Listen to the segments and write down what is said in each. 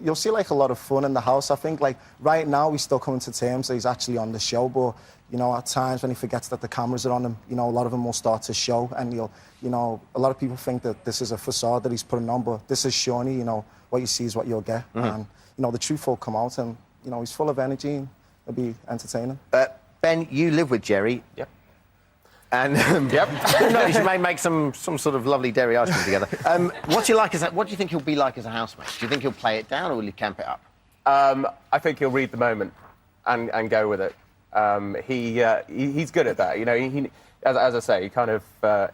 you'll see like a lot of fun in the house. I think like right now he's still coming to terms that he's actually on the show, but you know, at times when he forgets that the cameras are on him, you know, a lot of them will start to show, and you know, a lot of people think that this is a facade that he's putting on, but this is Shawnee. You know, what you see is what you'll get, and you know, the truth will come out, and you know, he's full of energy, and it'll be entertaining. Ben, you live with Jerry. Yep. And no, you may make some sort of lovely dairy ice cream together. What do you think he'll be like as a housemate? Do you think he'll play it down, or will he camp it up? I think he'll read the moment and go with it. He's good at that. You know, as I say, he kind of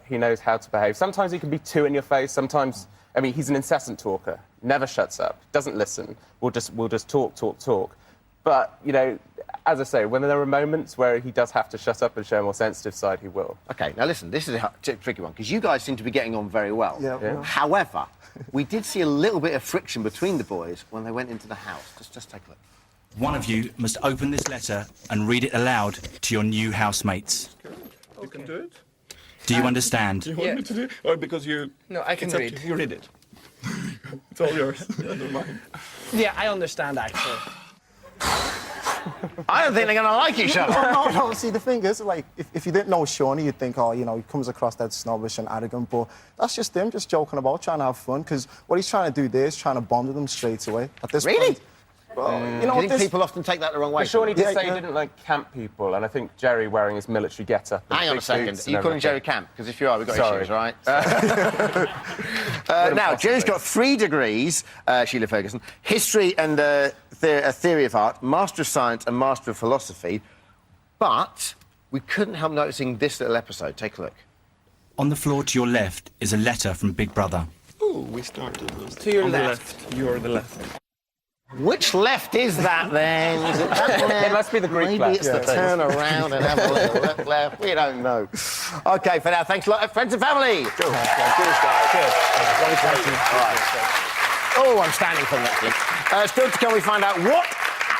he knows how to behave. Sometimes he can be too in your face. Sometimes, I mean, he's an incessant talker. Never shuts up. Doesn't listen. We'll just talk. But you know, as I say, when there are moments where he does have to shut up and show a more sensitive side, he will. OK, now listen, this is a tricky one, because you guys seem to be getting on very well. Yeah. However, we did see a little bit of friction between the boys when they went into the house. Just take a look. One of you must open this letter and read it aloud to your new housemates. You can do it? Do you understand? You want me to do it? Or because you... No, I can it's up read. to you. You read it. It's all yours. Never mind. Yeah, I understand, actually. I don't think they're going to like each other. No. See, the thing is, like, if you didn't know Shawnee, you'd think, oh, you know, he comes across that snobbish and arrogant, but that's just him just joking about, trying to have fun, because what he's trying to do there is trying to bond with them straight away. At this Really? point... Well, you know, Do you think people often take that the wrong way? But Shawnee did say yeah. he didn't like camp people, and I think Jerry wearing his military get-up. Hang on a second. Are you calling Jerry camp? Because if you are, we've got Sorry. issues, right? Now, Jerry's got 3 degrees, Sheila Ferguson, history and a theory of art, Master of Science and Master of Philosophy, but we couldn't help noticing this little episode. Take a look. On the floor to your left is a letter from Big Brother. Oh, we started. To your On the left. You're the left. Which left is that, then? Is it that left? It must be the Greek Maybe left. it's the turn around and have a little look left. We don't know. OK, for now, thanks a lot, friends and family. Cheers, guys. Cheers. Oh, I'm standing for Netflix. Still to come, we find out what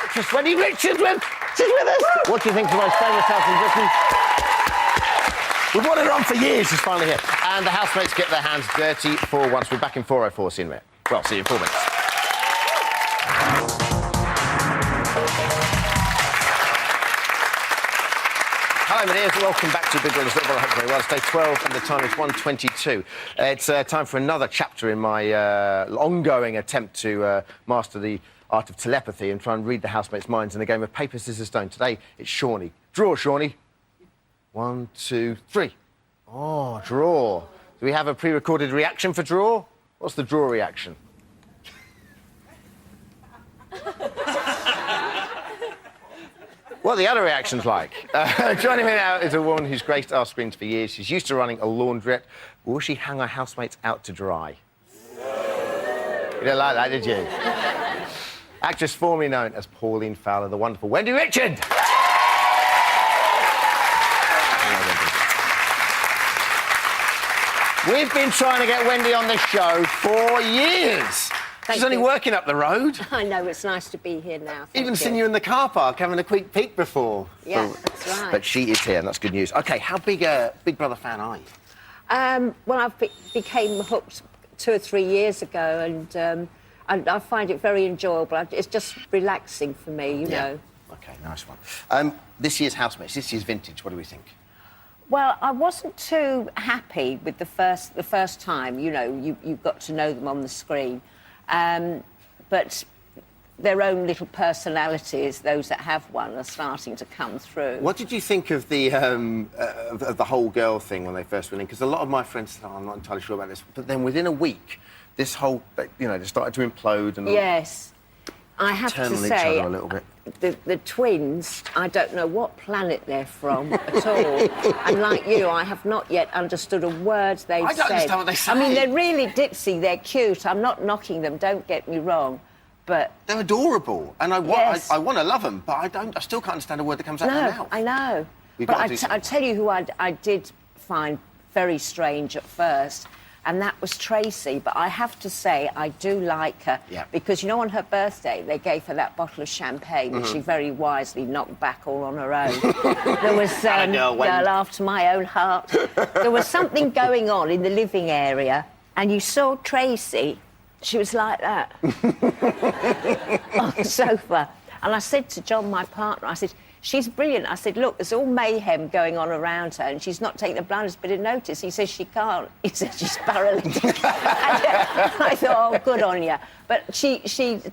actress Wendy Richards with. She's with us. What do you think is the most famous house in Britain? We've wanted her on for years. She's finally here. And the housemates get their hands dirty for once. We're back in 4:04. See you in a minute. Well, see you in 4 minutes. Hello, my dears. Welcome back to Big Brother's Football. I hope very well. It's day 12 and the time is 1:22. It's time for another chapter in my ongoing attempt to master the art of telepathy and try and read the housemates' minds in a game of paper, scissors, stone. Today, it's Shawnee. Draw, Shawnee. 1, 2, 3. Oh, draw. Do we have a pre-recorded reaction for draw? What's the draw reaction? What are the other reactions like? Joining me now is a woman who's graced our screens for years. She's used to running a laundrette. Will she hang her housemates out to dry? You didn't like that, did you? Actress formerly known as Pauline Fowler, the wonderful Wendy Richard. We've been trying to get Wendy on this show for years. She's only working up the road. I know, it's nice to be here now. Even seen you in the car park having a quick peek before. Yeah, that's right. But she is here, and that's good news. OK, how big a Big Brother fan are you? Well, I became hooked 2 or 3 years ago, and I find it very enjoyable. It's just relaxing for me, you know. OK, nice one. This year's housemates, this year's vintage, what do we think? Well, I wasn't too happy with the first time, you know, you got to know them on the screen. But their own little personalities, those that have one, are starting to come through. What did you think of the whole girl thing when they first went in? Because a lot of my friends said, oh, I'm not entirely sure about this. But then within a week, this whole, you know, they started to implode and... Yes. I have to turn on each say, other a little bit. The twins, I don't know what planet they're from at all. And like you, I have not yet understood a word they've said. I don't understand what they say. I mean, they're really ditzy, they're cute. I'm not knocking them, don't get me wrong. But... They're adorable, and I want to love them, but I still can't understand a word that comes out of their mouth. I know. We've But got to do I tell you who I did find very strange at first, and that was Tracy. But I have to say, I do like her. Yeah. Because, you know, on her birthday, they gave her that bottle of champagne, which she very wisely knocked back all on her own. There was girl after my own heart. There was something going on in the living area, and you saw Tracy she was like that on the sofa. And I said to John, my partner, I said, she's brilliant. I said, look, there's all mayhem going on around her and she's not taking the blindest bit of notice. He says she can't. He says she's paralytic. And I thought, oh, good on you. But she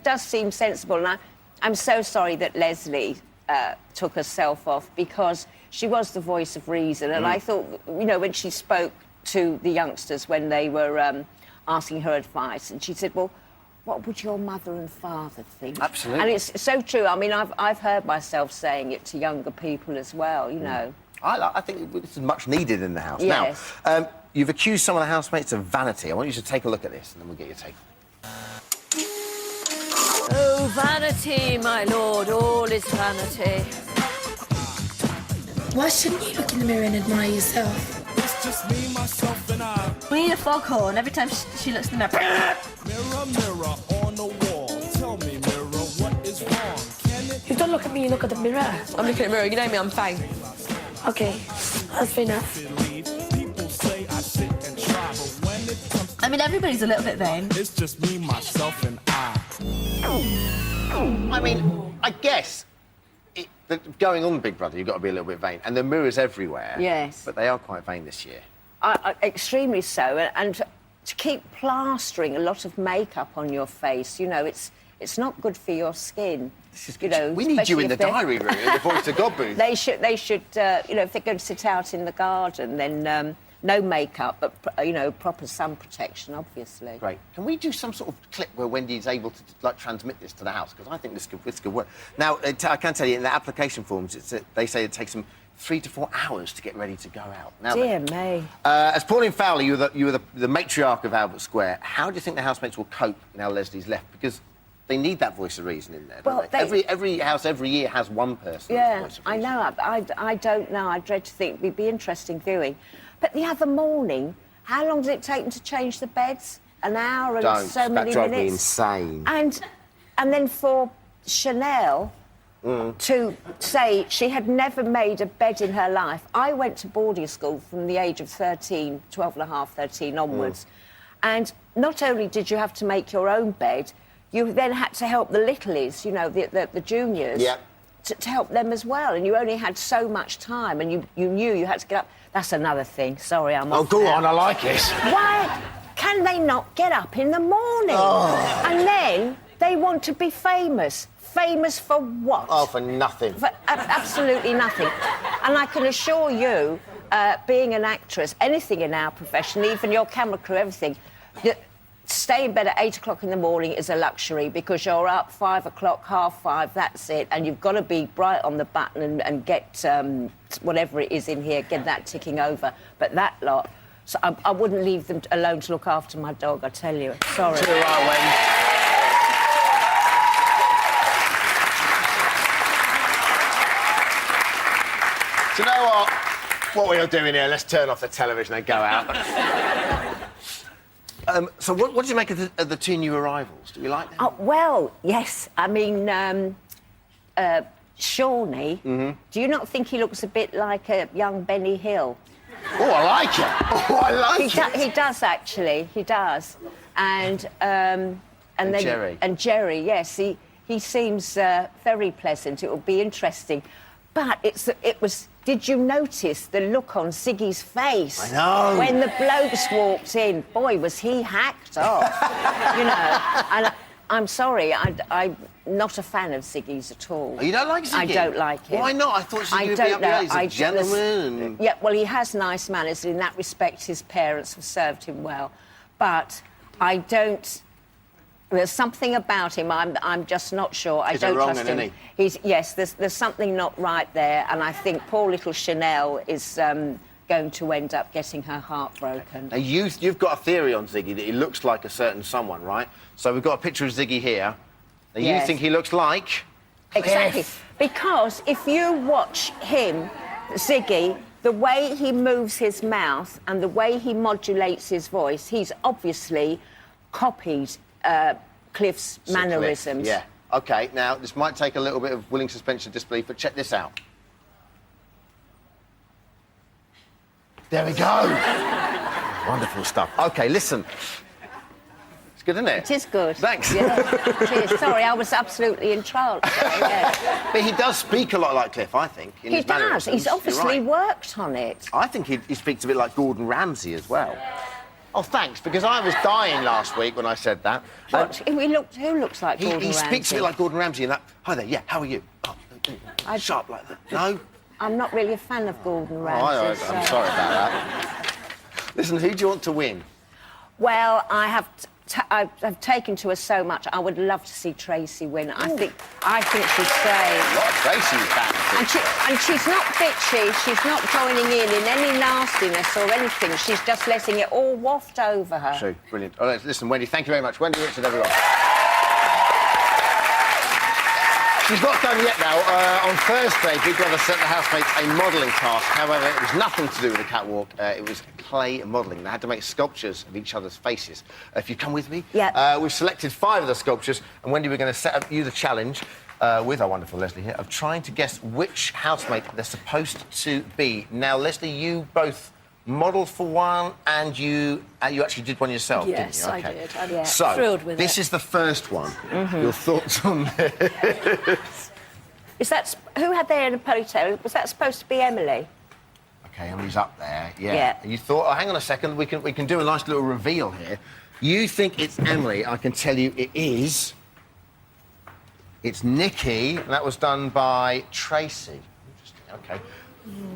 does seem sensible. And I'm so sorry that Leslie took herself off, because she was the voice of reason. And I thought, you know, when she spoke to the youngsters when they were asking her advice, and she said, well, what would your mother and father think? Absolutely. And it's so true. I mean, I've heard myself saying it to younger people as well, you know. I think this is much needed in the house. Yes. Now, you've accused some of the housemates of vanity. I want you to take a look at this, and then we'll get your take. Oh, vanity, my lord, all is vanity. Why shouldn't you look in the mirror and admire yourself? It's just me, myself, and I. We need a foghorn every time she looks in the mirror. Mirror, mirror on the wall. Tell me, mirror, what is wrong? Can it... You don't look at me, you look at the mirror. I'm looking at the mirror, you know me, I'm fine. Okay, that's fair enough. People say I sit and try, but when it comes I mean, everybody's a little bit vain. it's just me, myself, and I. I mean, I guess going on Big Brother, you've got to be a little bit vain. And the mirrors everywhere. Yes. But they are quite vain this year. Extremely so. And to keep plastering a lot of makeup on your face, you know, it's not good for your skin. This is you know, we need you especially in the if they're- diary room, in the Voice to God booth. They should, you know, if they're going to sit out in the garden, then no makeup, but, you know, proper sun protection, obviously. Great. Can we do some sort of clip where Wendy is able to, like, transmit this to the house? Because I think this could work. Now, I can tell you, in the application forms, they say it takes them 3 to 4 hours to get ready to go out. Now, Dear me. as Pauline Fowler, you were the matriarch of Albert Square. How do you think the housemates will cope now Leslie's left? Because they need that voice of reason in there, don't Well, they? Every house, every year has one person. Yeah, voice of I reason. know. I don't know. I dread to think. It'd be interesting viewing. But the other morning, how long did it take them to change the beds? An hour and Don't. so many That drove me minutes. insane. And then for Chanel to say she had never made a bed in her life. I went to boarding school from the age of 13, 12 and a half, 13 onwards. And not only did you have to make your own bed, you then had to help the littlies, you know, the juniors. Yeah. To help them as well, and you only had so much time, and you knew you had to get up. That's another thing. Sorry, I'm Oh, off go now. on, I like it. Why can they not get up in the morning? And then they want to be famous. Famous for what? Oh, for nothing. For absolutely nothing. And I can assure you, being an actress, anything in our profession, even your camera crew, everything, stay in bed at 8 o'clock in the morning is a luxury, because you're up 5 o'clock, 5:30, that's it, and you've got to be bright on the button and get whatever it is in here, get that ticking over. But that lot, so I wouldn't leave them alone to look after my dog, I tell you. Sorry. Too right, Wen. Do you know what? What we are doing here, let's turn off the television and go out. So what did you make of the 2 new arrivals? Do you like them? Oh, well, yes. I mean, Shawnee, do you not think he looks a bit like a young Benny Hill? Oh, I like it. Oh, I like it. He does, actually. He does. And then Jerry. And Jerry, yes. He seems very pleasant. It will be interesting. But it was... Did you notice the look on Ziggy's face? I know. When the blokes walked in, boy, was he hacked off. You know, and I'm sorry, I'm not a fan of Ziggy's at all. Oh, you don't like Ziggy? I don't like him. Why not? I thought Ziggy would be up your He's a gentleman. And... Yeah, well, he has nice manners. In that respect, his parents have served him well. But I don't... There's something about him. I'm just not sure. I don't wrong trust then, him. isn't he? Yes. There's something not right there, and I think poor little Chanel is going to end up getting her heart broken. Now you've got a theory on Ziggy that he looks like a certain someone, right? So we've got a picture of Ziggy here. Now you Yes. think he looks like? Exactly. Cliff. Because if you watch him, Ziggy, the way he moves his mouth and the way he modulates his voice, he's obviously copied Cliff's Sir mannerisms. Cliff, yeah. OK, now, this might take a little bit of willing suspension of disbelief, but check this out. There we go. Wonderful stuff. OK, listen. It's good, isn't it? It is good. Thanks. Yeah, it is. Sorry, I was absolutely entranced. Yeah. But he does speak a lot like Cliff, I think. In He his does. mannerisms. He's You're obviously right. worked on it. I think he speaks a bit like Gordon Ramsay as well. Oh, thanks, because I was dying last week when I said that. Who looks like Gordon He Ramsay? speaks a bit like Gordon Ramsay in that. Hi there, yeah, how are you? Oh, sharp like that. No? I'm not really a fan of Gordon Oh, Ramsay. I'm sorry about that. Listen, who do you want to win? Well, I've taken to her so much. I would love to see Tracy win. I think she's great. What? Tracy's fancy. And she's not bitchy. She's not joining in any nastiness or anything. She's just letting it all waft over her. True, brilliant. All right, listen, Wendy, thank you very much. Wendy Richard, everyone. She's not done yet now. On Thursday, Big Brother sent the housemates a modelling task. However, it was nothing to do with the catwalk. It was clay modelling. They had to make sculptures of each other's faces. If you come with me, we've selected 5 of the sculptures, and Wendy, we're going to set up you the challenge with our wonderful Leslie here of trying to guess which housemate they're supposed to be. Now, Leslie, you both modelled for one, and you actually did one yourself, Yes, didn't you? I did. I'm So, thrilled with this it. is the first one. Your thoughts on this? Is that who had their in a ponytail? Was that supposed to be Emily? Okay, Emily's up there. Yeah. Yeah. You thought, oh, hang on a second, we can do a nice little reveal here. You think it's Emily? I can tell you it is. It's Nikki, and that was done by Tracy. Interesting. Okay.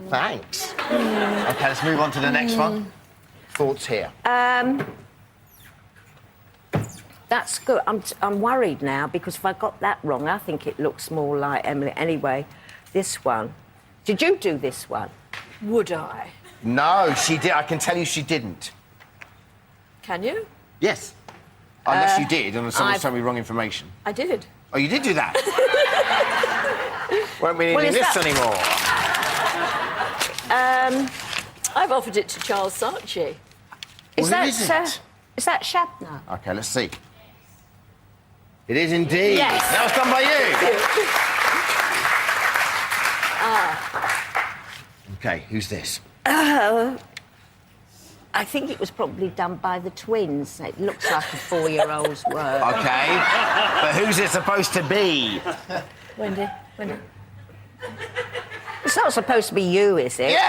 Thanks. Okay, let's move on to the next one. Thoughts here? That's good. I'm worried now because if I got that wrong, I think it looks more like Emily. Anyway, this one. Did you do this one? Would I? No, she did. I can tell you she didn't. Can you? Yes. Unless you did, and someone's telling me wrong information. I did. Oh, you did do that? Won't be needing Well, is this that- anymore. I've offered it to Charles Saatchi. Is Well, who is it? Is that Shabna? Okay, let's see. It is indeed. Yes. That was done by you. Okay, who's this? I think it was probably done by the twins. It looks like a 4-year-old's work. Okay, but who's it supposed to be? Wendy. It's not supposed to be you, is it? Yeah!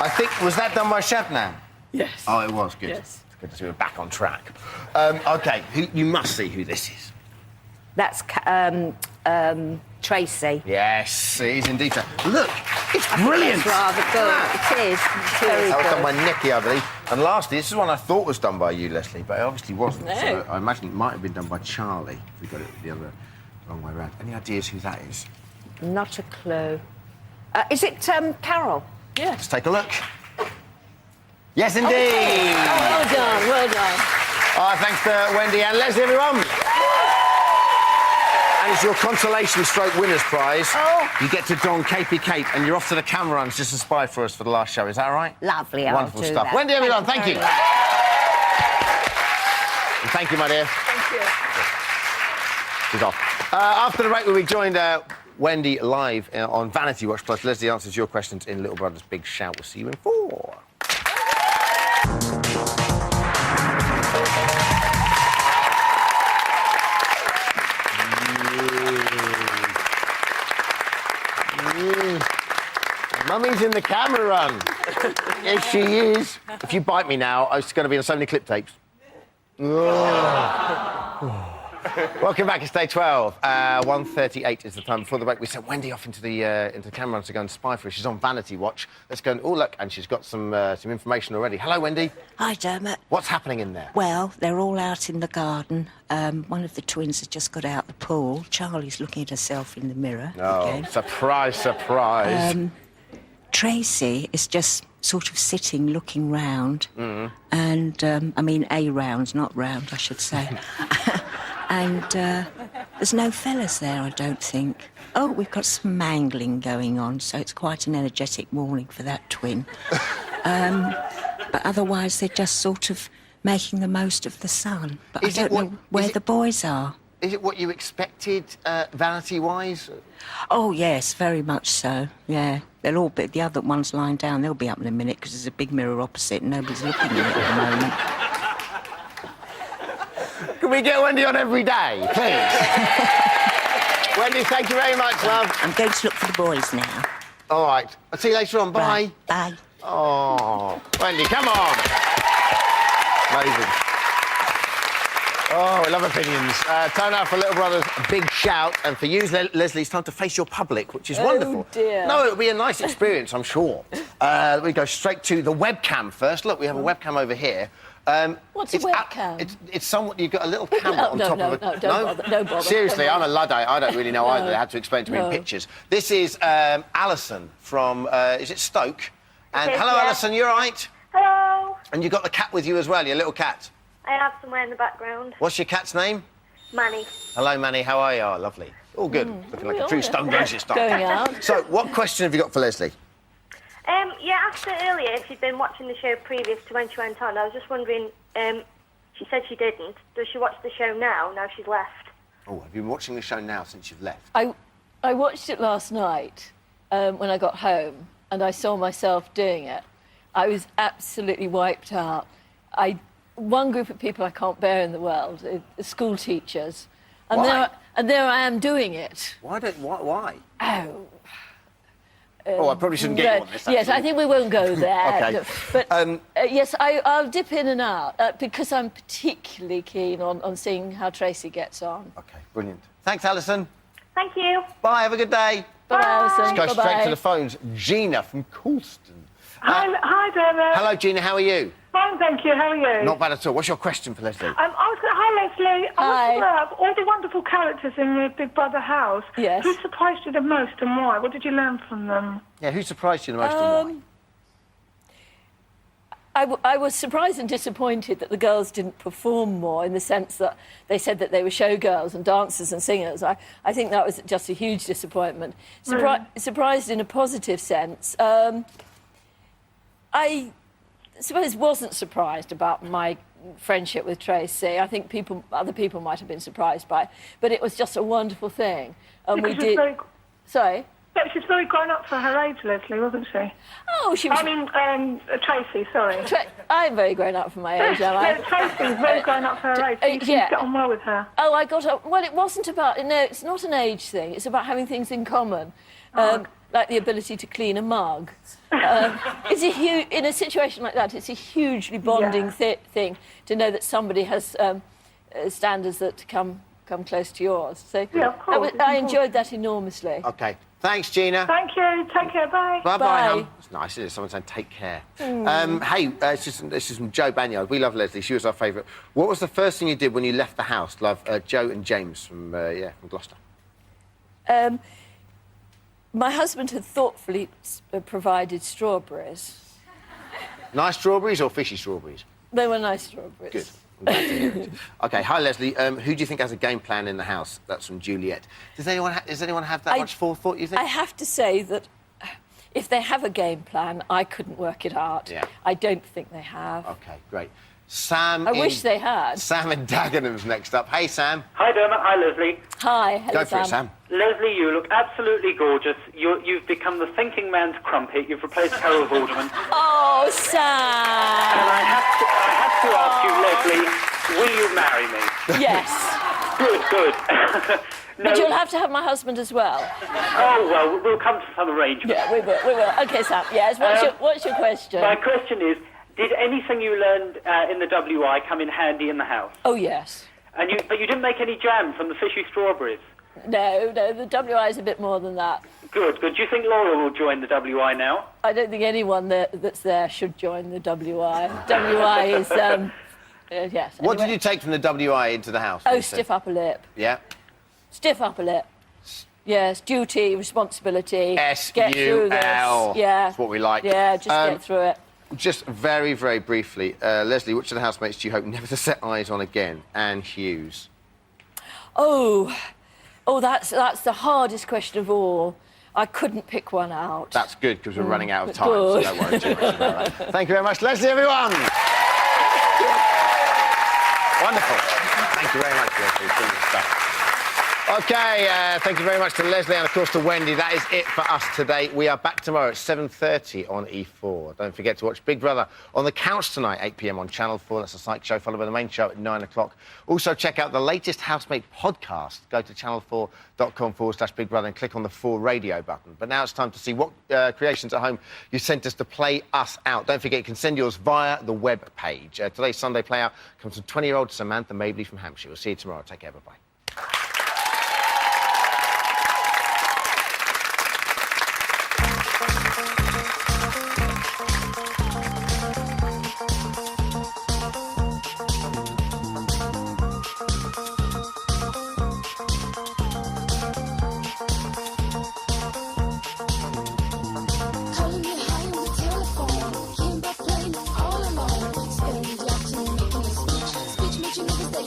I think, was that done by Shabnam? Yes. Oh, it was, good. Yes. It's good to see we're back on track. Okay, you must see who this is. That's Tracy. Yes, it is indeed. Look, it's brilliant. It's rather good. It is. Very That was done good. by Nikki, I believe. And lastly, this is one I thought was done by you, Leslie, but it obviously wasn't. No. So I imagine it might have been done by Charlie, if we got it the other wrong way around. Any ideas who that is? Not a clue. Is it Carol? Yes. Let's take a look. Yes, indeed. Well done, well done. All right, thanks to Wendy and Leslie, everyone. And it's your consolation stroke winners prize. Oh. You get to don Capey Cape, and you're off to the Camerons just to spy for us for the last show. Is that all right? Lovely. I'll Wonderful do stuff. that. Wendy, everyone, thank you. very much. And thank you, my dear. Thank you. She's off. After the break, we'll be joined Wendy live on Vanity Watch Plus. Leslie answers your questions in Little Brother's Big Shout. We'll see you in 4. Mummy's in the camera run. Yes, she is. If you bite me now, it's going to be on so many clip tapes. Welcome back. It's day 12. 1:38 is the time. Before the break, we sent Wendy off into the Camerons to go and spy for her. She's on Vanity Watch. Let's go and... Oh, look, and she's got some information already. Hello, Wendy. Hi, Dermot. What's happening in there? Well, they're all out in the garden. One of the twins has just got out the pool. Charlie's looking at herself in the mirror. Oh, again. surprise, surprise. Tracy is just sort of sitting, looking round. And, I mean, round, not round, I should say. And there's no fellas there, I don't think. Oh, we've got some mangling going on, so it's quite an energetic morning for that twin. But otherwise, they're just sort of making the most of the sun. But I don't know where the boys are. is it what you expected, vanity-wise? Oh, yes, very much so, yeah. They'll all be... The other one's lying down. They'll be up in a minute because there's a big mirror opposite and nobody's looking at it at the moment. Can we get Wendy on every day, please? Wendy, thank you very much, love. I'm going to look for the boys now. All right. I'll see you later on. Bye. Right, bye. Oh, Wendy, come on. Amazing. Oh, I love opinions. Time now for Little Brother's Big Shout. And for you, Leslie, it's time to face your public, which is wonderful. Dear. No, it'll be a nice experience, I'm sure. We go straight to the webcam first. Look, we have a webcam over here. What's a webcam? It's somewhat... You've got a little camera on top of it. No, don't bother. Seriously, I'm a Luddite. I don't really know either. They had to explain to me in pictures. This is Alison from... is it Stoke? And hello, yeah. Alison, you all right? Hello. And you've got the cat with you as well, your little cat. I have somewhere in the background. What's your cat's name? Manny. Hello, Manny. How are you? Oh, lovely. All good. Looking like a true Stone Roses star. Going out. So, what question have you got for Leslie? You asked her earlier if she'd been watching the show previous to when she went on. I was just wondering, she said she didn't. Does she watch the show now she's left? Oh, have you been watching the show now since you've left? I watched it last night when I got home, and I saw myself doing it. I was absolutely wiped out. One group of people I can't bear in the world is school teachers, and there I am doing it. Why? Oh. I probably shouldn't get you on this. Yes, I think we won't go there. Okay. But yes, I'll dip in and out because I'm particularly keen on seeing how Tracy gets on. OK, brilliant. Thanks, Alison. Thank you. Bye, have a good day. Bye, Alison. Let's go Bye-bye. straight to the phones. Gina from Coulston. Hi, Dermot. Hello, Gina, how are you? Fine, thank you. How are you? Not bad at all. What's your question for Leslie? Hi, Leslie. I want to know, all the wonderful characters in the Big Brother house, Yes. who surprised you the most and why? What did you learn from them? Yeah, who surprised you the most and why? I was surprised and disappointed that the girls didn't perform more, in the sense that they said that they were showgirls and dancers and singers. I think that was just a huge disappointment. Surprised in a positive sense. I suppose wasn't surprised about my friendship with Tracy. I think other people might have been surprised by it, but it was just a wonderful thing. And we did... Sorry? Yeah, she's very grown up for her age, Leslie, wasn't she? Oh, she was... I mean, Tracy, sorry. I'm very grown up for my age, am I? No, Tracy's very grown up for her age. You get on well with her. Oh, I got up... Well, it wasn't about... No, it's not an age thing. It's about having things in common. Like the ability to clean a mug. It's in a situation like that, it's a hugely bonding thing to know that somebody has standards that come close to yours. So yeah, of course, I enjoyed that enormously. OK. Thanks, Gina. Thank you. Take care. Bye. Bye-bye, hon. It's nice, isn't it? Someone saying take care. Hey, this is from Jo Banyard. We love Leslie. She was our favourite. What was the first thing you did when you left the house? Love, Jo and James from Gloucester. My husband had thoughtfully provided strawberries. Nice strawberries or fishy strawberries? They were nice strawberries. Good. I'm glad to hear it. OK, hi, Leslie. Who do you think has a game plan in the house? That's from Juliet. Does anyone have that much forethought, you think? I have to say that if they have a game plan, I couldn't work it out. Yeah. I don't think they have. OK, great. Sam I wish they had. Sam in Dagenham's next up. Hey, Sam. Hi, Dermot. Hi, Leslie. Hi. Hello, Go for it, Sam. Leslie, you look absolutely gorgeous. You've become the thinking man's crumpet. You've replaced Carol Vorderman. Oh, Sam! And I have to ask you, Leslie, will you marry me? Yes. Good. No. But you'll have to have my husband as well. Oh, well, we'll come to some arrangement. Yeah, we will. OK, Sam, yes. What's your question? My question is, did anything you learned in the WI come in handy in the house? Oh, yes. But you didn't make any jam from the fishy strawberries? No, the WI is a bit more than that. Good. Do you think Laura will join the WI now? I don't think anyone that's there should join the WI. WI is, yes. What did you take from the WI into the house? Oh, stiff upper lip. Yeah? Stiff upper lip. Yes, duty, responsibility. S-U-L. Get through this. Yeah. That's what we like. Yeah, just get through it. Just very, very briefly, Leslie, which of the housemates do you hope never to set eyes on again? Anne Hughes. Oh, that's the hardest question of all. I couldn't pick one out. That's good, because we're running out of time, Good. so don't worry too much about that. Thank you very much, Leslie, everyone! Wonderful. Thank you very much, Leslie. Brilliant stuff. OK, thank you very much to Leslie and, of course, to Wendy. That is it for us today. We are back tomorrow at 7:30 on E4. Don't forget to watch Big Brother on the Couch tonight, 8 p.m. on Channel 4. That's a psych show, followed by the main show at 9 o'clock. Also, check out the latest Housemate podcast. Go to channel4.com/Big Brother and click on the 4 radio button. But now it's time to see what creations at home you sent us to play us out. Don't forget, you can send yours via the web page. Today's Sunday Play Out comes from 20-year-old Samantha Mabley from Hampshire. We'll see you tomorrow. Take care. Bye-bye. Calling me high on the telephone, came back playing all alone. Spending the afternoon making a speech, making niggas they